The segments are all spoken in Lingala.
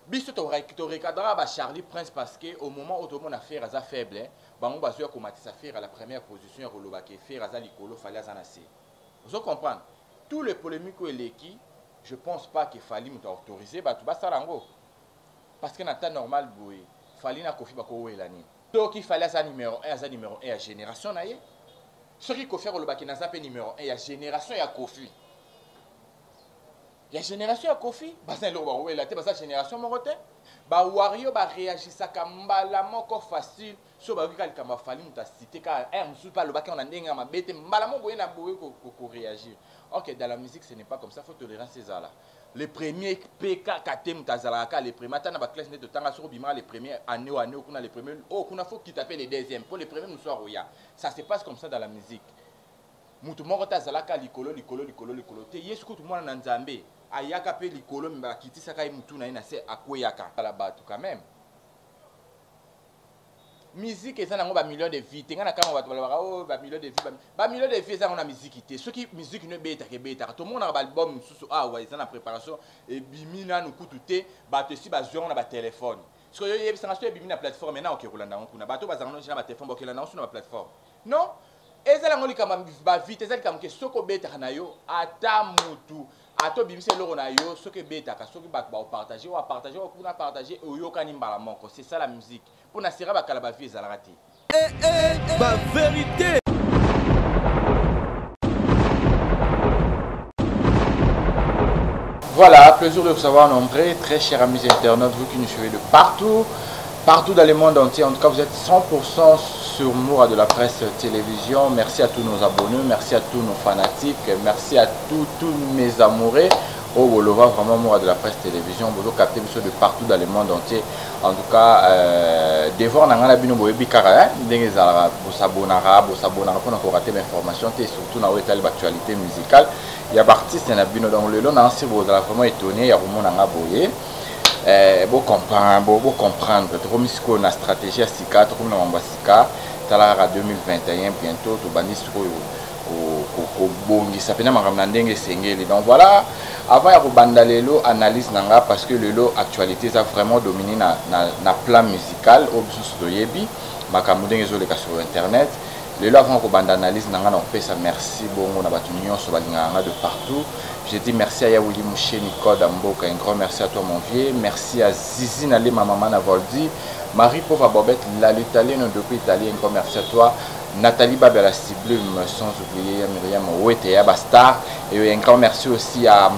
Biso to recadra ba Charlie Prince parce que au moment où tout le monde a fait raza faible, bango bazo ko matisa faire à la première position ya koloba ke faire raza likolo fallait azanase. Vous comprenez? Tous les polémiques ou qui, je pense pas qu'il fallait m'autoriser ba tout basarango. Parce que dans temps normal boy, fallait na kofi ba ko welani. Donc il fallait ça numéro 1, ça numéro 1 à génération naie. Ce qui kofi koloba ke na za pe numéro 1 ya génération ya kofi. La génération à Kofi, basin lo ba la te basa génération morote, ba wario ba réagissaka mbala moko facile, so ba wika likamba fali muta cité ka musu pas le ba on a ndenga mabete mbala moko na boye ko réagir. OK, dans la musique ce n'est pas comme ça, faut tolérer ces là. Les premiers PK KT mutazalaka les premiers tana ba classe net de tanga sur bima les premiers année kuna les premiers kuna faut qui taper les deuxièmes pour les premiers nous soir roya. Ça se passe comme ça dans la musique. Mutu moko tazalaka likolo te yesu kutu mwana na nzambe ayaka pe likolo mba kitisa kai mutu na ina se akweyaka la batu quand même musique eza nango ba millions de vues tenga na kama batu balaba oh ba millions de vues ba millions de vues eza na musique te soki musique ne beta ke beta to mona ba album susu wa eza na préparation et bimina no kutu te batu si ba zo na ba téléphone so yo yebisa so bimina plateforme na okekolanda kuna batu bazanga no na ba téléphone bokelanda no na ba plateforme non ezala ngoli kama ba vite ezali kama ke soko beta na yo ata mutu ato bimise loro na yo soki beta ka soki ba partager ou partager ou kuna partager oyo kanimbala moko c'est ça la musique pour na sera ba kala ba vie ezala rati ba vérité. Voilà, plaisir de vous savoir nombreux, très chers amis internautes, vous qui nous suivez de partout dans le monde entier. En tout cas, vous êtes 100% sur Moura de la presse télévision. Merci à tous nos abonnés, merci à tous nos fanatiques, merci à tous mes amoureux. Oh, vous le voyez vraiment Moura de la presse télévision. Vous captez de partout dans le monde entier. En tout cas, devant la bino boyebi kara, vous s'abonnez pour ne rater l'information et surtout dans l'actualité musicale. Il y a artistes na bino dans le long, si vous allez vraiment étonné, il y a vraiment nanga boye. Vous comprendre, comme si on a stratégie à Sika, comme on a Sika, Talara 2021 bientôt, tout bandit au bongi, ça fait n'importe sengeli. Donc voilà, avant il y a bandalelo analyse nanga parce que le lot actualité ça vraiment dominé na plan musical au besoin de yebi, makamudeng les sur internet. Le lot avant qu'on analyse nanga on fait ça merci bon on a battu millions sur de partout. Je dis merci à Yaouli Mouché, Nicole Damboka, un grand merci à toi mon vieux, merci à Zizi Nali, ma maman Navoldi, Marie Pauvre Bobette, la l'italienne depuis Italie, un grand merci à toi, Nathalie Babela Stiblume, sans oublier Myriam Ouetea Bastar, et un grand merci aussi à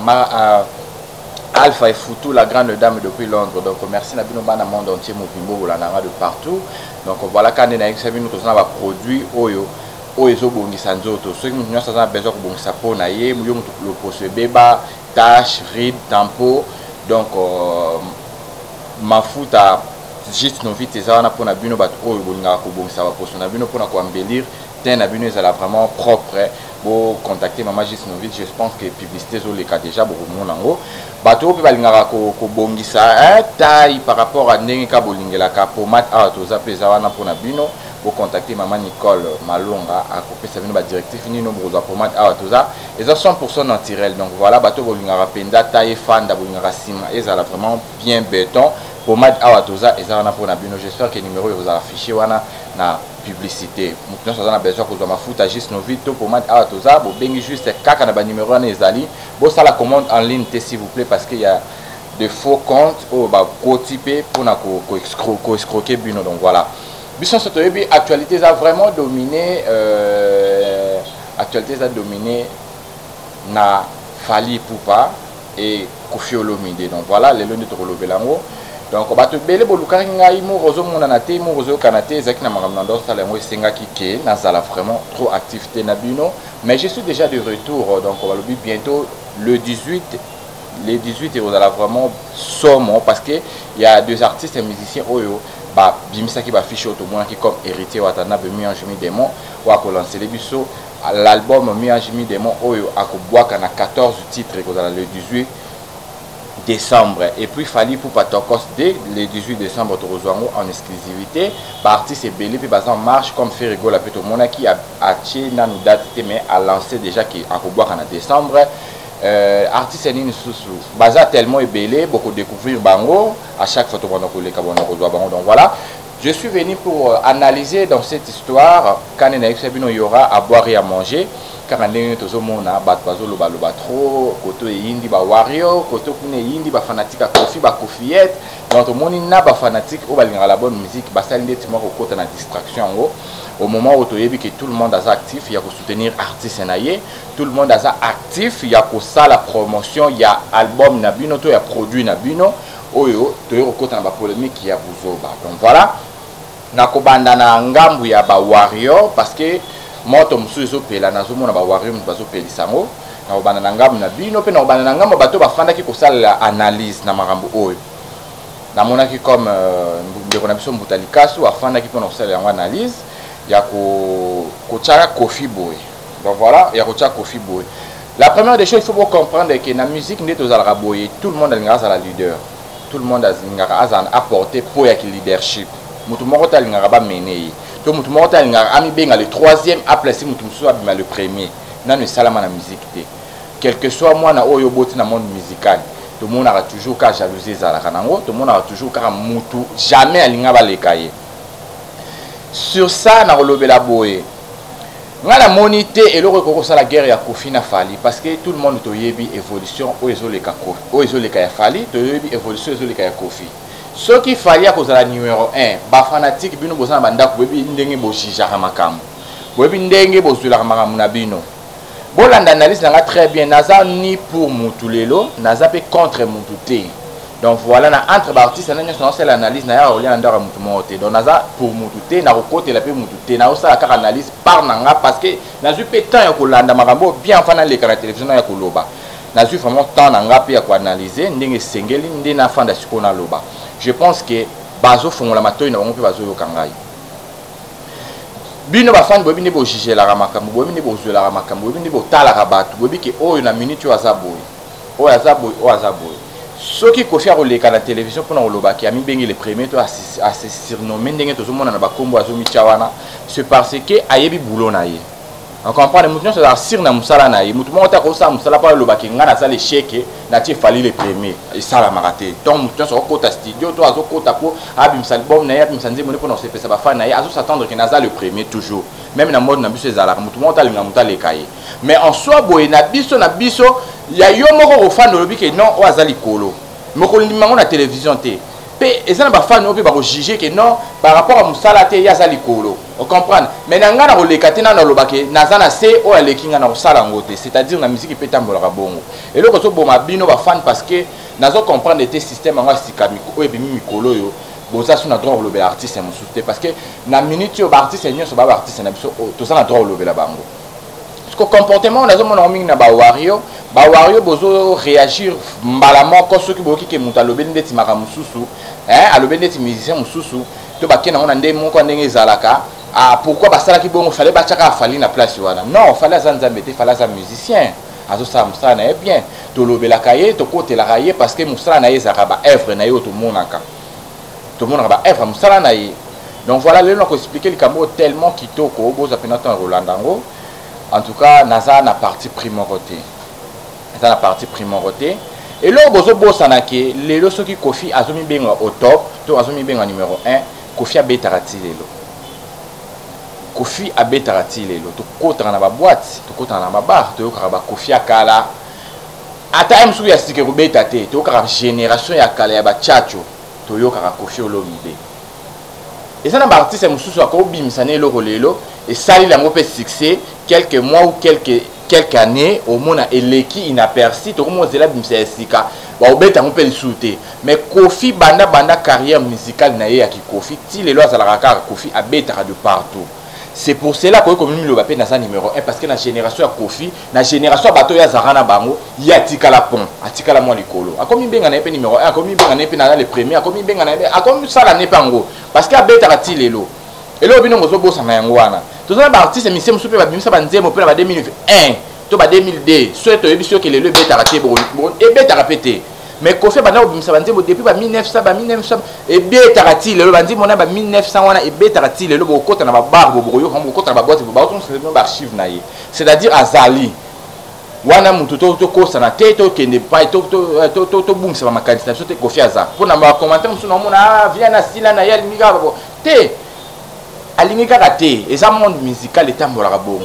Alpha et Foutou, la grande dame depuis Londres. Donc merci à Bino Bana monde entier, Mouvimbo, la Nara de partout. Donc voilà quand on a eu nous avons produit Oyo. Oyo bongisa nzoto ceux qui nous avons besoin de bongisa po na ye muyo le poste beba tache ride tempo donc mafuta juste nos vite ça na pona bino bat oyo bolinga ko bongisa ba poste na bino pona ko embellir ten na bino ezala vraiment propre bo contacter maman juste nos vite je pense que publicité zo le cas déjà beaucoup mon nango bato pe balinga ko bongisa taille par rapport à ndenge ka bolingela ka pomade a to za pesa wana pona bino pour contacter maman Nicole Malonga à couper sa ba directif ni nombre de pomade à toza et ça 100% naturel donc voilà bateau bolinga penda taille fan da bolinga sima et ça vraiment bien béton pomade à toza et ça on a pour na bino j'espère que numéro vous a affiché wana na publicité maintenant ça on a besoin que ma futa juste nos vite pomade à toza bo bengi juste kaka na ba numéro na ezali bo ça la commande en ligne s'il vous plaît parce qu'il y a de faux comptes ou ba co-typé pour na ko escroquer bino donc voilà. Bisson Sotoyebi, actualité a vraiment dominé, na Fali Poupa et Kofi Olomide. Donc voilà, les lundi de Rolobelango. Donc on va te belle boluka ngai mo rozo monanate mo rozo kanate zaki na maramnando salengo senga kike na zala vraiment trop activité na bino. Mais je suis déjà de retour donc on va le bientôt le 18. Les 18 et vous allez vraiment sommer parce que il y a deux artistes et musiciens oyo ba bimisa ki ba fiche automona qui comme héritier watana be mi anjimi démon wa ko lancer les biso l'album mi anjimi démon oyo akobwaka na 14 titres ko le 18 décembre et puis Fali pour Patokos dès le 18 décembre to rozwango en exclusivité ba artiste belé puis bazan marche comme fait rigole la peto mona qui a acheté na nous date mais a lancé déjà qui akobwaka na décembre. artiste nini susu baza tellement ébélé beaucoup découvrir bango à chaque fois donc voilà, je suis venu pour analyser dans cette histoire quand il y aura à boire et à manger car on est tous au monde bat bazolo loba trop koto yindi ba wario koto kune yindi ba fanatique à Kofi ba Kofiette donc tout le monde na ba fanatique au balinga la bonne musique ba salinde timo ko kota na distraction au moment où que tout le monde est actif, il y a que soutenir artistes naïe, tout le monde est actif, il y a que ça la promotion, il y a album nabino, il y a produit nabino, oyo, tu es na polémique qui a buzoba. Donc voilà, nako bandana ngambu ya ba warrior parce que moto musuzo pela nazo mona ba warrior mbazo pelisango, nako bandana ngambu nabino pe nako bandana ngambu bato ba fanda ki ko sala analyse na marambo oyo. Na mona ki comme ndeko na biso Mbutalikasu afanda ki pona ko sala analyse. Il y a Kofi Boy. Donc voilà, il y a Kofi Boy. La première des choses, il faut comprendre que dans la musique, tout le monde a un leader. Tout le monde a apporté pour le leadership. Tout le monde a un mené. Tout le monde a un le troisième, après le premier. Dans le salam la musique. Quel que soit moi, dans le monde musical, tout le monde a toujours qu'à jalouser. Tout le monde a toujours qu'à moutou. Jamais à l'ingaba. Sur ça, na relobé la boé. Nga la monité et le recours à la guerre ya Kofi na fali parce que tout le monde to yebi évolution o ezole ka Kofi. O ezole ka ya fali, to yebi évolution ezole ka ya Kofi. Ce qui fallait à cause de la numéro 1, ba fanatique bino bozana banda ko bebi ndenge bo jijaka makambo. Bebi ndenge bo zula makambo na bino. Bolanda analyse nga très bien, naza ni pour mutulelo, naza pe contre mututé. Donc voilà, entre les artistes, c'est l'analyse, donc naza pour mututé, na côté la pe mututé, na osa la analyse par nanga parce que nazu pe temps ya kolanda makambo bien fana les canaux télévision ya koloba. Nazu vraiment temps nanga pe ya ko analyser ndenge sengeli ndena fanda sikona loba. Je pense que bazo fongola matoyi na bango pe bazo yokangai. Bino ba fan bobi ne bo juger la makambo, bobi ne bo zola la makambo, bobi ne bo tala rabatu, bobi ke oyo na minute yo azaboy. Oyo azaboy, oyo azaboy. Ceux qui confient à la télévision pour nous le qui a mis bien les premiers à se surnommer tout le monde na bakombo azomi chawana c'est parce que ayebi boulot na ye on comprend les moutons ça sir na musala na ye mutu mo ta ko sa musala pa le baki ngana sa les chèques na ti fali les premiers et ça la maraté donc mutu so ko ta studio to azo ko ta ko abim album na ye abim sanze mo pour nous se ba fan na ye azo s'attendre que naza le premier toujours même na mode na biso ezala mutu mo ta linga muta le kaye mais en soi boye na biso il y a yo moko fan de lobby que non o azali kolo moko limango na télévision té pe ezana ba fan no pe ba ko juger que non par rapport à musala té ya azali kolo on comprend mais nanga na kolekate na lobake nazana se o alekinga na sala ngote c'est-à-dire na musique pe tambola ka bongo et loko so boma bino ba fan parce que nazo comprendre des systèmes nga sikamiko o ebi mikolo yo boza suna droit lobe artiste musuté parce que na minute yo ba artiste nyonso ba artiste na biso to sana droit lobe la bango ce comportement on a mon na ba wario bozo réagir mbalamment quand ceux qui boki ke mutalobe ndeti maka mususu alobe ndeti musicien mususu to ba kena on ndé moko ndenge zalaka pourquoi ba sala ki bongo fallait ba chaka fali na place wana non fallait zanza mete fallait za musicien azo sa musala na bien to lobe la kaye to côté la kaye parce que musala na yeza ba œuvre na yo to monaka ba œuvre musala na ye donc voilà le ko expliquer le cambo tellement kitoko boza penata Rolandango. En tout cas, naza na partie primorité. Naza na partie primorité. Et là, bozo bosanake, lelo soki Kofi azomi benga au top, to azomi benga numéro 1, Kofi abetarati lelo. Kofi abetarati lelo. To kota na ba boîte, to kota na ba bar, to yoka Kofi akala. Ata msu ya sike rubeta te, to yoka génération ya kala ya ba chacho, to yoka Kofi olomide. Et ça na ba artiste mususu akobimisa lelo lelo et sali la ngopé succès quelques mois ou quelques années au monde eleki inaperçu to mo zela bimisa esika ba obeta ngopé lisouté mais Kofi banda carrière musicale na ye ya Kofi ti lelo azala ka Kofi abeta de partout. C'est pour cela que comme le bapé na sa numéro 1 parce que na génération ya Kofi na génération bato ya zarana bango ya tikala pont atikala mo likolo akomi benga na pe numéro 1 akomi benga na pe na les premiers akomi benga na akomi sala ne pango parce que abeta ti lelo et là bino mozo bosa na yango wana tozana ba artiste mission musupe ba bimisa ba nzemo pe na ba 2001 to ba 2002 soit to yebisio ke lelo beta raté bon et beta répété mais Kofi bana bimisa ba nzemo depuis ba 1900 et beta raté lelo ba nzemo na ba 1900 wana et beta raté lelo bo kota na ba bar bo yo ko kota na ba boîte bo ba to c'est ba archive na ye c'est-à-dire azali wana mutu to kosa na te to kende pa to bungisa ma candidature te Kofi aza pour na ba commentaire musu na mona vient na sila na yali mika ba te alingika ka te eza monde musical etambola bongo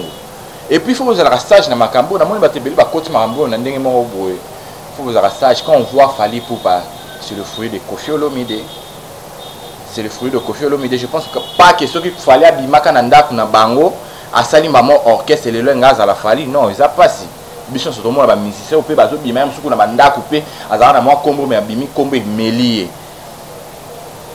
et puis il faut vous avoir stage na makambo na moni ba tebeli ba koti makambo na ndenge moko boye il faut vous avoir stage quand on voit Fally Ipupa c'est le fruit de Koffi Olomide. C'est le fruit de Koffi Olomide. Je pense que pas que ceux qui fallait abimaka na ndako na bango asali maman orchestre le lenga za la Fally non ils a pas si biso so tomona ba musicien ou pe bazo bima musuku na bandako pe azana na mwa kombo mais abimi kombo melié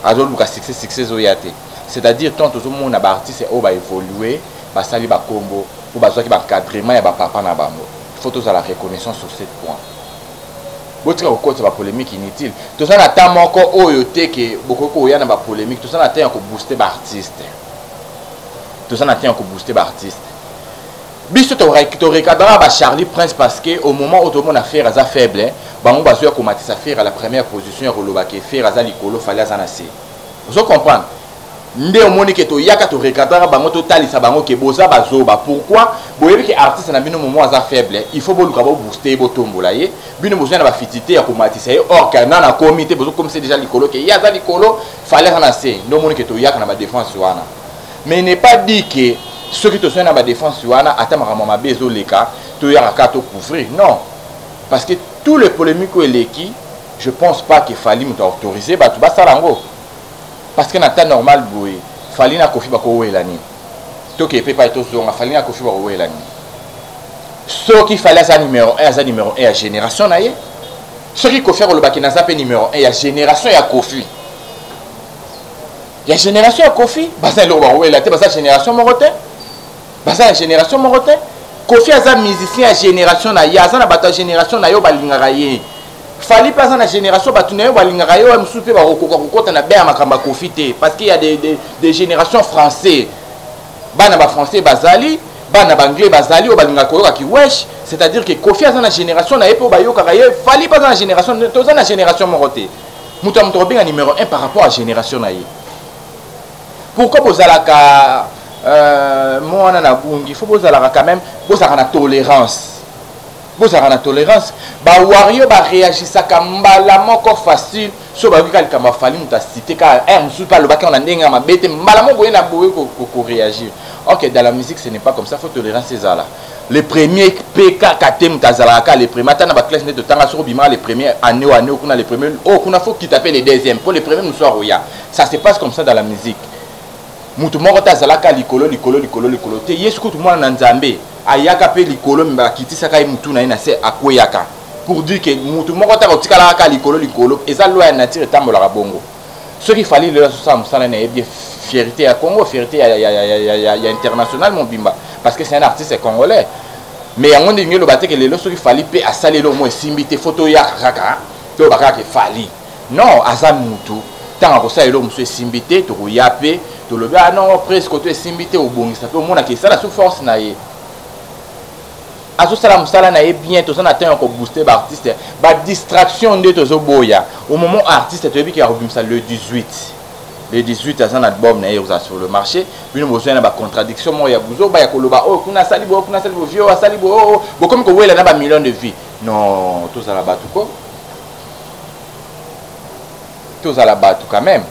azo luka succès oyate c'est-à-dire tant tout monde na ba artiste o ba évoluer ba sali ba kombo ou bazo ki ba encadrement ya ba papa na bango il faut tous à la reconnaissance sur ce point. Votre côté va polémique inutile. Tout ça n'a pas encore oyoté que beaucoup de gens ont polémique. Tout ça n'a pas encore boosté l'artiste. Tout ça n'a pas encore boosté l'artiste. Biso to recadra Charlie Prince parce que au moment où tout le monde a fait à faible, on va dire comment ça faire à la première position roloba que faire à likolo fallait zanase. Vous comprenez? Ndé au monde que to yaka to recadra bango to talisa bango que boza bazoba. Pourquoi? Boyebi que artiste na bino moment à faible, il faut boluka booster botombola ye. Bino besoin na fitité ya komatisa ye or kana na comité besoin comme c'est déjà likolo que ya za likolo fallait zanase. Ndo monde que to yaka na ba défense wana. Mais il n'est pas dit que ceux qui te sont dans la défense wana atama mama bezo leka to yaka to couvrir. Non. Parce que tous les polémiques ou les qui je pense pas que Fally m'auto autorisé ba tu ba salango. Parce que na temps normal boy Fally na Kofi ba ko welani. To ke pe pa to zonga Fally na Kofi ba ko welani. Ce qui fallait ça numéro 1 à numéro 1 à génération na ye. Ce qui Kofi le baki na zape numéro 1 à génération ya Kofi. Ya génération ya Kofi ba ça lo ba wela te ba ça génération morote. Ba ça génération morote. Kofi aza musicien à génération na ya za na bata génération na yo balingaka ye. Fally pas na génération batu na yo balingaka yo musupe ba kokota na ba makamba Kofi te parce qu'il y a des générations français. Bana ba français bazali, bana ba anglais bazali o balingaka koyoka ki wesh, c'est-à-dire que Kofi aza na génération na ye po ba yo kaka ye, Fally pas na génération, toza na génération morote. Muta muto benga numéro 1 par rapport à génération na ye. Pourquoi bozalaka moi na bungi, il faut bozalaka quand même bozalaka na tolérance. Bozalaka na tolérance. Ba wario ba réagissaka mbala moko facile so ba bika likamba Fally muta cité ka musu pas le baka on ndenga mabete mbala moko na boye ko réagir. OK, dans la musique ce n'est pas comme ça, faut tolérer ces là. Les premiers PK katem tazalaka les premiers tana ba classe net de tanga sur bima les premiers année on a les premiers kuna faut qui taper les deuxièmes pour les premiers nous soit roya. Ça se passe comme ça dans la musique. Mutu moko tazalaka likolo te yesu ko tout monde na nzambe ayaka pe likolo mba kitisa kai mutu na ina se akweyaka pour dire que mutu moko ta kotikala ka likolo eza loi nature tambola bongo ce qu'il fallait le ça musala na bien fierté à Congo fierté ya international mon bimba parce que c'est un artiste congolais mais en monde ngelo baté que le ce qu'il fallait pe asali le moins simbité photo ya kaka to baka ke Fally non azam mutu tant ko ça elo monsieur simbité to yape to le ah non presque to simbité au bongisa to mona ke ça la sous force na ye azo sala musala na ye bien to ça na temps ko booster ba artiste ba distraction de to zo boya au moment artiste to bi ki a ça le 18 le 18 à un album na ye sur le marché puis nous besoin na ba contradiction mo ya buzo ba ya koloba oh kuna sali bo vio sali bo bo comme ko wela na ba millions de vies non tout ça la batu ko tout ça la batu quand même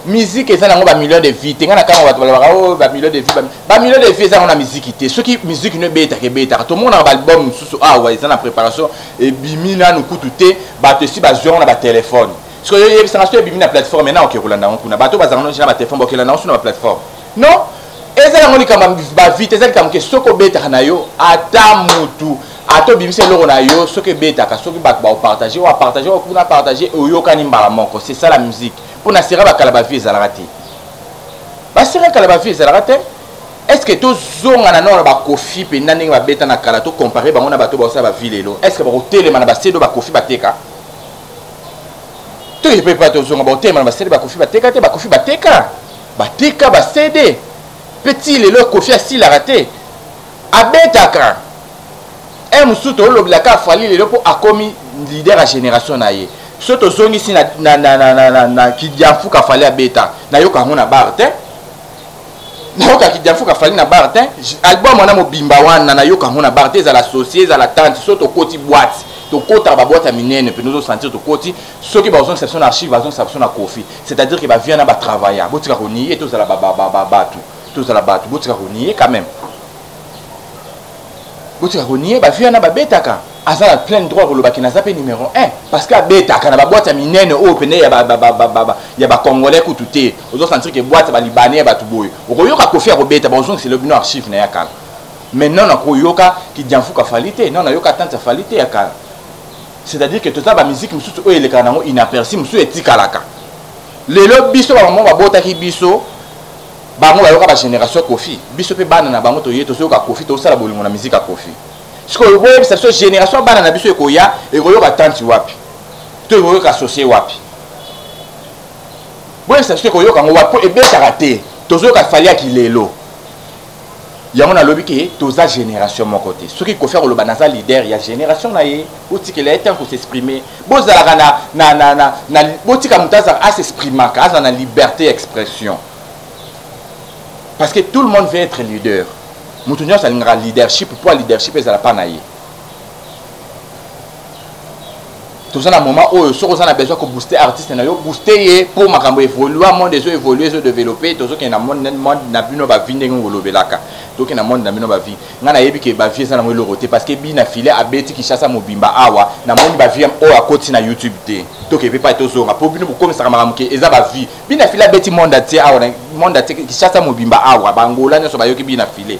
musique et ça n'a pas millions de vies tenga na kama watu balaba oh ba millions de vies ba millions de vies ça on a musique té ceux qui musique ne beta ke beta tout le monde a ba album susu ah ouais ça na préparation et bimina nous kututé ba te si ba jouer na ba téléphone ce que y ça na bimina plateforme maintenant OK kolanda on kuna bato bazana na ba téléphone ba kolanda on sur la plateforme non et ça on kama ba vite ça comme que soko beta na yo ata mutu ato bimise loro na yo ce que beta ka soki ba partager ou partager ou kuna partager yo kanimba moko c'est ça la musique. Pour n'assurer que la vie est raté. Assurer que la vie est raté. Est-ce que tous les gens qui ont Kofi et nani va beta na kala to comparer ba on bato ba ça ba ville lo. Est-ce que ba hotel mana ba sedo ba Kofi bateka? Tu peux pas tous ba hotel mana ba sedo ba Kofi bateka te ba Kofi bateka. Bateka ba cédé. Petit le Kofi a si la raté. Abetaka. Un musuto lo blaka Fally le pour akomi leader à génération na ye. Soto zongi si na ki diamfu ka Fally abeta na yo ka ngona bar te nayoka ki Dianfou ka fali na Bartin album wana mobimba wana nayoka ngona Bartin za l'associé za la tante so to koti boîte to kota ba boîte minene pe nous sentir to koti ceux qui bazon section archive bazon section na Kofi c'est-à-dire que ba vient na ba travailler botika ronier et tout ça la batu tout ça la batu botika ronier quand même botika ronier ba vient na ba betaka azala plein droit ko lobaki na zape numéro 1 parce que betaka na ba boîte minene o pene ya ba congolais ko touté ozo sentir que boîte ba libanais ba tuboyo okoyoka Kofi a robeta bazon c'est le bino archive na yakala maintenant na koyoka ki Dianfou ka falite non na yoka tante falite yakala. C'est-à-dire que toute la musique mususu o eleka nango inaperçu mususu etikalaka lelo biso ba maman ba botaki biso bango ba yoka ba génération Kofi biso pe bana na bango to yeto so ka Kofi to sala bolingo na musique a Kofi siko boye bisa so génération bana na biso ekoya ekoyoka tanti wapi to ekoyoka associé wapi boye bisa so ekoyoka ngo wapi ebeta raté to zo ka falia ki lelo yango na lobi ke toza génération mon côté ce qui Kofi le banaza leader ya génération na ye botika la temps pour s'exprimer bozala na botika mutaza à s'exprimer aka na liberté d'expression parce que tout le monde veut être leader mutunyo ça linga leadership pour leadership ezala pa na ye toza na moment où soko za na besoin ko booster artiste na yo booster ye pour makambo évoluer monde des évoluer se développer tozo ke na monde na bino ba vinde ngolobelaka donc na monde na bino ba vie ngana yebi ke ba vie ça na mo loroté parce que bina filé abeti ki chasa mobimba awa na monde ba vie o akoti na YouTube te to ke pas tozo nga pour bino ko komisa makambo ke eza ba vie bina filé abeti monde te awa na monde te ki chasa mobimba awa bangola nyo so ba yoki bina filé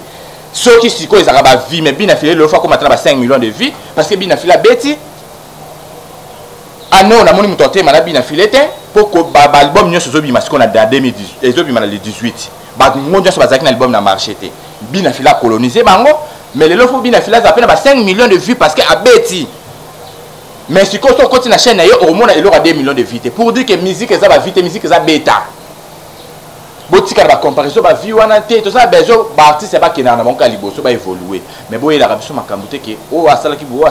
ceux qui siko ezaka ba vie mais bina filé le fois ko matana ba 5 millions de vies parce que bina filé abeti ah non, on a mon mutoté, on a bien filete pour que l'album nous soit bien qu'on a dans 2018 et bien le 18. Bah mon Dieu, ça va un album dans marché té. Bien fila colonisé bango, mais le faut bien fila ça peine 5 millions de vues parce que a bêti. Mais si qu'on continue la chaîne au moins il aura 2 millions de vues pour dire que musique ça va vite, musique ça bêta. Botika ba comparaison ba vie wana té tout ça bezo ba artiste ba kena na mon kaliboso ba évoluer mais boye la rabiso makambo te ke o asala ki bo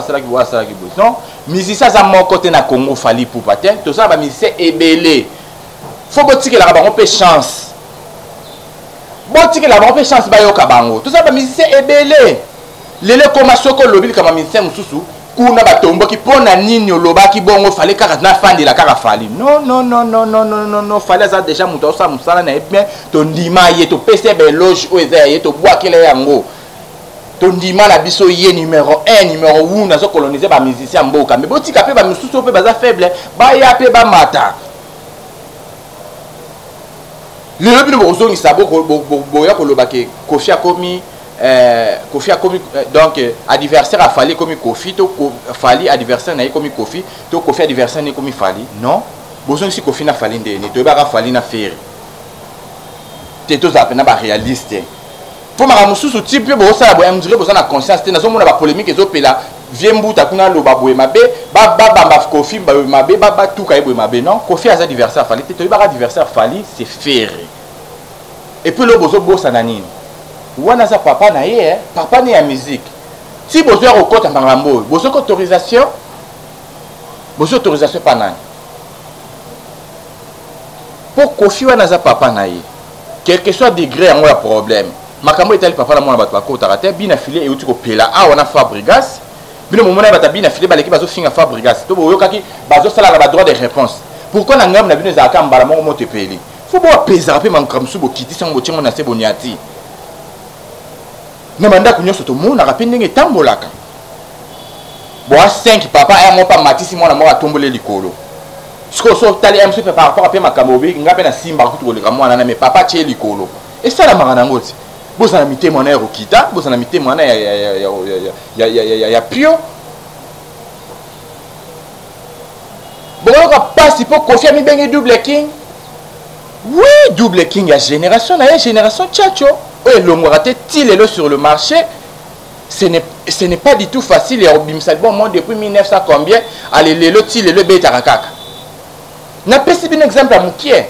non musicien za mon côté na Congo fali pour patin tout ça ba musicien ebelé faut botika la ba on peut chance botika la ba on peut chance ba yo kabango tout ça ba musicien ebelé lele koma soko lobili kama musicien mususu kuna batombo ki pona nini olobaki bongo fallait kaka na fandi la kaka fali non fallait ça déjà muto sa musala na bien to ndima ye to pese be loge o eza ye to boakele yango to ndima na biso ye numéro 1 numéro 1 na zo coloniser ba musicien mboka mais botika pe ba mususu pe baza faible ba ya pe ba mata le bino bozo ni sabo boya ko lobake Kofi akomi Kofi a commis donc adversaire a fallu comme Kofi to fallu adversaire na comme Kofi to Kofi adversaire na comme fallu non besoin si Kofi na fallu ndeni to ba fallu na faire te to za pena ba réaliste pour ma mususu type bo ça bo am dire bo na conscience te na zo mona ba polémique ezo pela viembuta kuna lo ba boye mabe ba Kofi ba mabe ba tout ka boye mabe non Kofi a adversaire fallu te to ba adversaire fallu c'est faire et puis le bozo bo sananine wana za papa na ye papa ni ya musique si besoin rekota mangambo besoin autorisation pas nani pour Kofi wana za papa na ye quel que soit degré en problème makambo etali papa na mwana bato bakota rate bina filé et uti ko pela a wana Fabrigas bino momona bata bina filé baleki bazo finga Fabrigas to boyokaki bazo sala na ba droit de réponse pourquoi na ngam na bino za kambala mo moto peli faut bo pesa pe mankamsu bo kiti sango tchengo na seboniati na manda kunyoso to mona rapende nge tambolaka bo 5 papa et mon pas matisi mona mo atombole likolo sko so tali MC pe par rapport à pe makamobi ngape na simba kutu le mwana na me papa tie likolo et ça la marana ngoti bo sana mité mona ya rokita bo sana mité mona ya pio bo ka passe pour Kofi mi bengi double king oui double king ya génération na génération tchacho et le sur le marché, ce n'est pas du tout facile. Et au bon, depuis 1900 combien, allez le bêta rakaka. N'a pas si bien exemple à Moukié.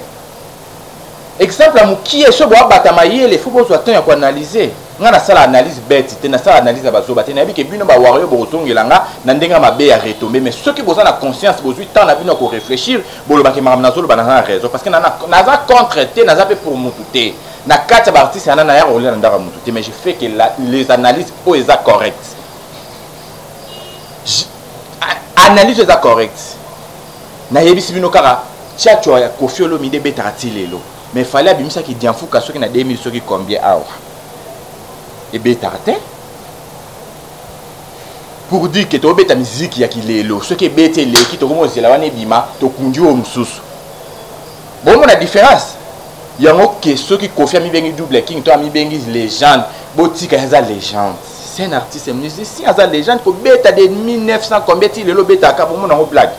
Exemple à Moukié, ce bois batamaye, les footballs sont à analyser. On a ça l'analyse bête, tu as ça l'analyse à bazoba. Tu n'as vu que bien on va voir le boroton et l'anga, n'endenga ma bé à retomber. Mais ceux qui ont la conscience, besoin de temps, n'a vu qu'on réfléchir, bon le bac et maramnazo le banana raison parce que n'a pas contre-té, n'a pas pour moutouté. na kati ba artiste ana na ya roler na ndaka mutu, mais je fais que les analyses o eza correctes. Analyse eza correcte. Na yebisi bino kaka tchatcho ya Koffi Olomide betati lelo. Mais fallait abimisa ki dianfuka soki na 2000 soki combien awa. Et betarte. Pour dire que tu as une musique qui est lelo, ce qui est bête qui te remonte la wane bima, to kunju o mususu. Bon, la différence. Il y a ceux qui confient mi bengi double king, toi mi bengi légende, botika za légende. C'est un artiste musicien, za légende ko beta de 1900 combien ti lelo beta ka bon na blague.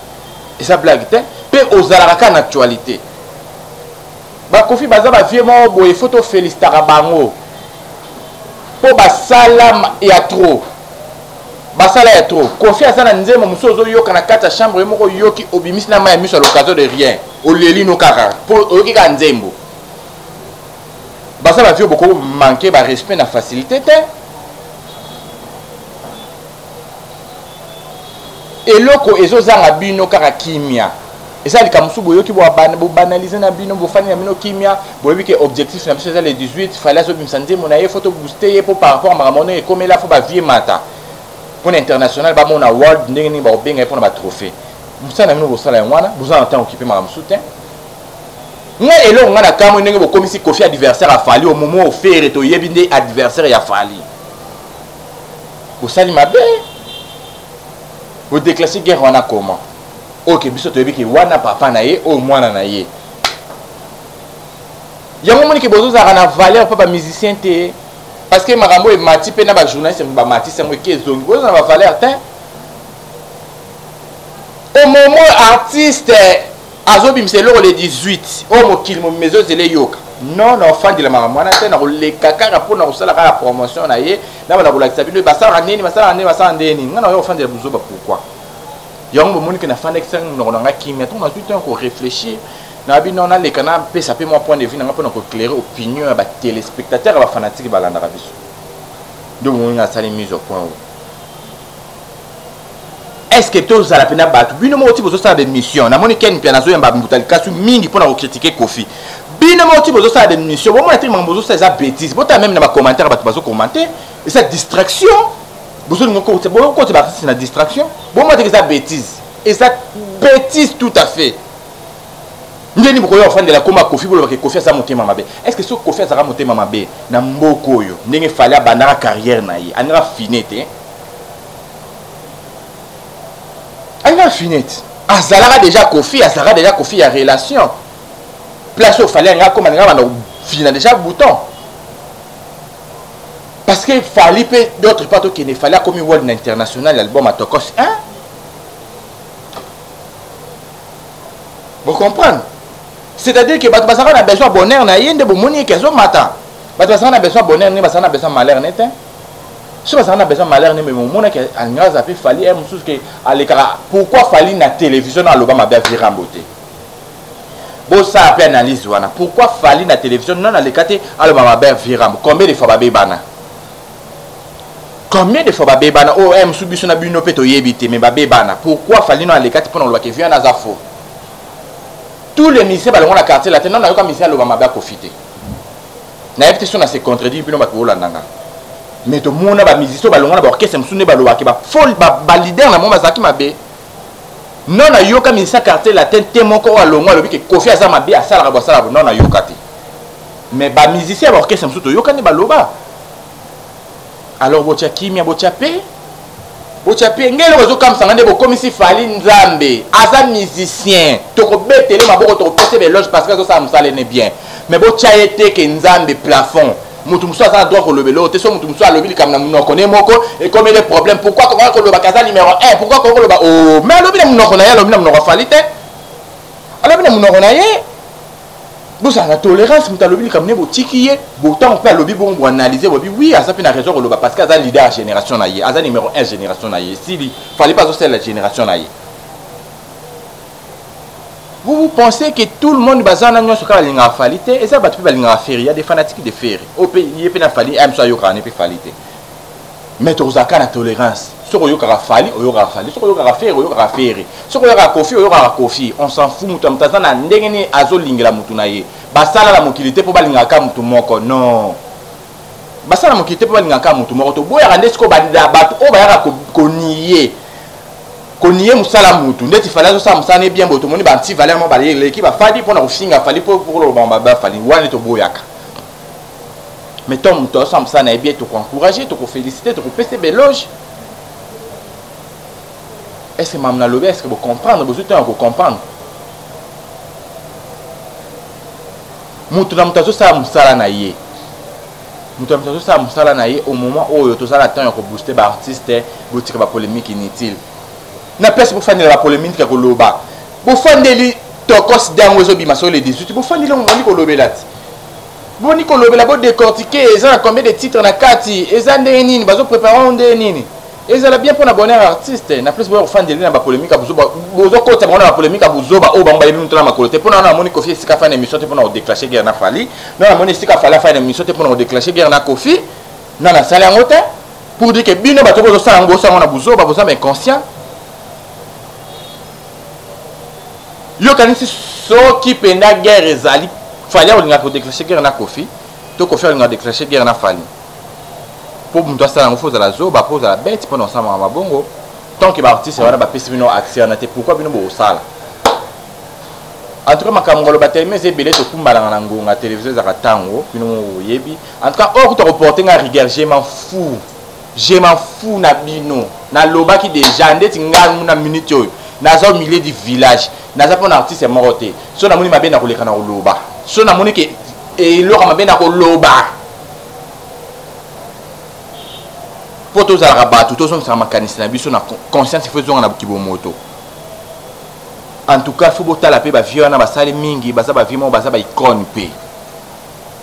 Et ça blague te, pe ozalaka na actualité. Ba Koffi baza ba vraiment boye photo félicitera bango. Po ba salam ya trop. Basala ya trop. Koffi azana nzema musozo yoka na kata chambre moko yoki obimisi na maya miso à l'occasion de rien. Oleli no kaka. Po oki ka nzembo. Basala vio beaucoup manquer ba respect na facilité te. Et loko ezozanga bino kaka kimia. Et ça likamusu boyoki bo banaliser na bino bo fani na bino kimia. Boyebi ke objectif na biso le 18 fallait so bimsande monaye photo booster pour par rapport à maramono et comme là faut ba vie mata. Pour l'international, bah mon award, n'engi ba obenga pour na trophée. Musa na mino bosala ngwana, boza en temps occupé ma soutien. Nga elo ngana kamo n'engi bo komisi Koffi adversaire a fali au moment où faire to yebinde adversaire ya fali. Bosali mabe. Vous déclassez guerre wana comment? OK, biso to yebiki wana papa na ye o mwana na ye. Yango moni ke bozo za na valeur papa musicien te. Parce que Marambo est mati pe na ba journaliste ba mati c'est moi qui zongi vous na ba valeur te. Au moment artiste azobim c'est le 18 au mokil mo mezo zele yoka. Non enfant de la Marambo na te na le kaka pour na sala la promotion na ye na ba la sabino ba sala neni ba sala neni ba sala ndeni ngana yo enfant de buzoba pourquoi? Yango moni que na fan externe no na kimia on a tout temps pour réfléchir. Na bi non na le kana pe ça peut mon point de vue na pas na éclairer opinion ba téléspectateurs ba fanatique ba landa biso. Donc on a sali mise au point. Est-ce que tous à la peine battu bino mo ti bozo sa de mission na moni ken pia na zo yamba mbutali kasu mingi pour na critiquer Koffi. Bino mo ti bozo sa de mission bon moi ti mambozo sa za bêtise. Bota même na ba commentaire ba bazo commenter et cette distraction bozo ngoko te bon côté ba c'est na distraction. Bon moi ti ça bêtise. Et ça bêtise tout à fait. Ndeni boko yo fande la koma Koffi bolo ke Koffi sa motema mabe. Est-ce que ce Koffi sa motema mabe na mboko yo ndenge fallait abandara carrière na ye anira finite anira finite azalaka déjà Koffi ya relation place au fallait nga comme nga na finir déjà bouton parce que fallait pe d'autres partout qui ne fallait comme world international l'album atokos hein vous comprenez. C'est-à-dire que Batbasara a besoin de bonheur, na yende bomoni kezo mata. Batbasara a besoin de bonheur, ni basana besoin de malheur nete. Si basana a besoin de malheur, ni mais mon mona que alnga zapi fali est musus que alekara. Pourquoi fali na télévision na loba mabe viramboté. Bon ça a fait analyse wana. Pourquoi fali na télévision non alekate aloba mabe viram. Combien de fois babé bana? Combien de fois babé bana? Oh musu biso na bino peto yebite mais babé bana. Pourquoi fali no alekate pour loba ke vient na zafo? Tous les ministères balongona la quartier là non na yoka ministère lo mabe profiter na éviter son à se contredire puis no ba ko landanga mais to mona ba musicien balongona ba orchestre msune baloba ke ba folle ba leader na mo bazaki mabe non na yoka ministère quartier là te moko alongwa lobi ke Koffi aza mabe asala ba sala non na yoka te mais ba musicien ba orchestre msuto yoka ne baloba alors botia kimia botia pe Bochapi ngelo wazo kam sangande bo komisi fali nzambe aza musicien toko betele maboko toko pese beloge parce que ça musale ne bien mais bocha ete ke nzambe plafond mutu muso aza droit ko lobelo te so mutu muso alobi kam na munoko ne moko et comme les problèmes pourquoi ko loba kaza numéro 1 pourquoi ko loba oh mais alobi na munoko na ya alobi na munoko fali te alobi na munoko na ye vous avez la tolérance, vous avez le comme vous tikier, pourtant on peut le bon pour analyser, oui, à ça fait une raison parce qu'il y a leader génération naïe, à numéro 1 génération naïe. S'il ne fallait pas aussi la génération naïe. Vous pensez que tout le monde bazar na nyoso ka linga falite et ça va tout balinga faire, il y a des fanatiques de faire. Au pays, il y a pas fali, am so yoka ne pe falite. Mais tu as la tolérance. Sur le yoka fali, au yoka fali, sur le yoka faire, au yoka faire. Sur le yoka Koffi, au yoka Koffi. On s'en fout, mutam tazana ndengeni azo lingela mutunaye. basala la mokilité pour balingaka mutu moko non basala la mokilité pour balingaka mutu moko to boya rande siko banda bato o bayaka konier musala mutu ndeti fala zo sa musane bien boto moni banti valeur mo bale l'équipe ba fali pour na kufinga fali pour le bamba ba fali wane to boyaka mais ton mutu sa musana bien to encourager to féliciter to pese beloge. Est-ce que mamna lobe est-ce que vous comprendre vous êtes en comprendre mutu na mutazo sa musala na ye mutu na mutazo sa musala na ye au moment où to ça la temps ko booster ba artiste botika ba polémique inutile na place pour faire la polémique ka koloba bo fandeli to considère ozo bima sur les 18 bo fandeli on ni kolobela ti bo ni kolobela bo décortiquer ezana combien de titres na kati ezande nini bazo préparer on de nini ezala bien pour na bonheur artiste na place bo fandeli na ba polémique ka bozo kota bona ba polémique ka bozo ba o ba mbali mutu na makolote pour na moni Kofi sika fa na émission te pour na déclencher guerre na Fali na moni sika Fali fa na émission te pour na déclencher guerre na Kofi na sala ngote pour dire que bino ba to bozo sala ngoso na bozo ba bozo inconscient. Yo kanisi so qui penda guerre ezali fallait on a déclencher guerre na Kofi to Kofi on a déclencher guerre na Fali pour muto ça ngofo za la zo ba pose la bête pendant ça ma bongo tant que ba artiste wana ba pesi bino action na te pourquoi bino bo sala en tout cas makamngolo ba tellement c'est belé to kumbala na ngonga télévision za katango bino yebi en tout cas or to reporter nga rigueur je m'en fous na bino na loba ki déjà ndeti nga na minute yo naza au milieu du village naza pour un artiste moroté so na moni mabe na koleka na loba so na moni ke e lo mabe na koloba poto za rabatu to so sama kanisi na biso na conscience faisons na kibomoto en tout cas faut bota la pe ba vieux na basali mingi baza ba vimo baza ba icône pe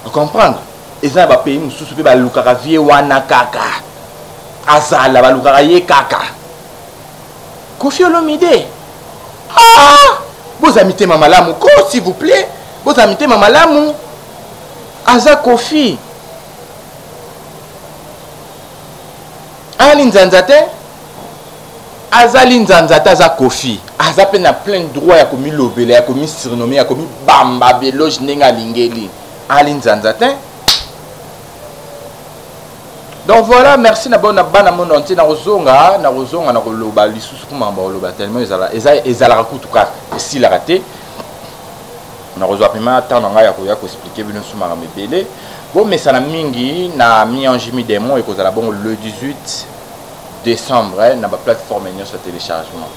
vous comprendre eza ba pays mususu pe ba lukaka vie wana kaka azala ba lukaka ye kaka Kofi Olomide. Ah! Vous amitez ma malamu. S'il vous plaît. Vous amitez ma malamu. Aza Kofi. Alin Zanzate. Azalin Zanzate Aza Kofi. Aza pe na plein droit ya komi lobele, ya komi surnommé, ya komi bamba beloge nenga lingeli. Alin Zanzate. Donc voilà, merci na bona bana mon entier na rozonga na koloba lisusu kuma ba koloba tellement ezala rakutuka si la raté na rozwa pima temps nga ya ko expliquer bino suma ra mebele bon mais ça na mingi na mi démon et kozala bon le 18 décembre na ba plateforme nyo sur téléchargement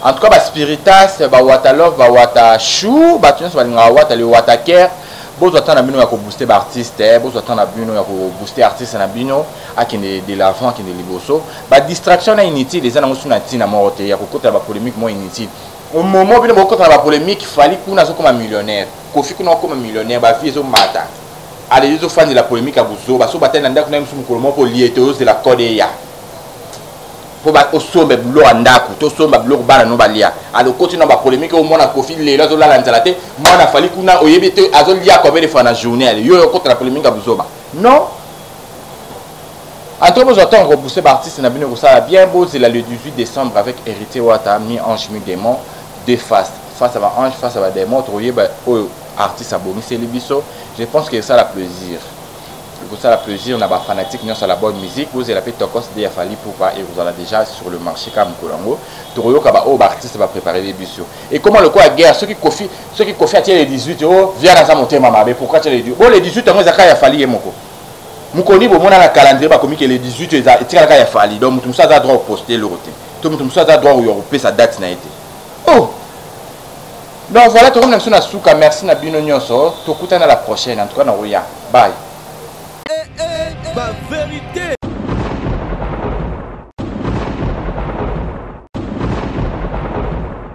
en tout cas ba spiritas ba watalove ba watashu ba tuno ba nga wata le wataker bozo atana bino ya ko booster ba artiste bozo atana bino ya ko booster artiste na bino akende de l'avant akende liboso ba distraction na inutile ezana musuna tina morote ya kokota ba polémique mo inutile au moment bino bokota ba polémique fali kuna zo comme millionnaire Kofi kuna comme millionnaire ba vie zo mata allez zo fan de la polémique abuzo ba so batenda ndako na musu mukolo mo po lieteuse de la code ya po ba osombe blo andako to somba blo bana no balia alo continue ba polémique au mona Kofi lelo zo la nzalate mona fali kuna oyebi te azo lia ko be fana journée yo contre la polémique abuzo ba non en tout cas vous attendez repousser par artiste na bino ça bien beau c'est le 18 décembre avec Héritier Wata mi ange mi démon deux face à ba ange face à ba démon trouver ba artiste abomi c'est libiso je pense que ça la plaisir pour ça la plaisir na ba fanatique non sur la bonne musique vous avez tokos de fali pour pas et vous allez déjà sur le marché comme Kolango to ka ba artiste va préparer les biso et comment le quoi guerre ceux qui Kofi a tiré les 18 euros vient dans sa montée mama mais pourquoi tu les 18 bon les 18 euros ça ya fali et moko mukoni bo mona na calendrier ba komi que les 18 eza etika ka ya fali donc mutu musa za droit poster le roté to mutu musa za droit yo sa date na été oh donc voilà tout le monde na suka merci na bino nyonso to kutana la prochaine en tout cas na roya bye Ma vérité.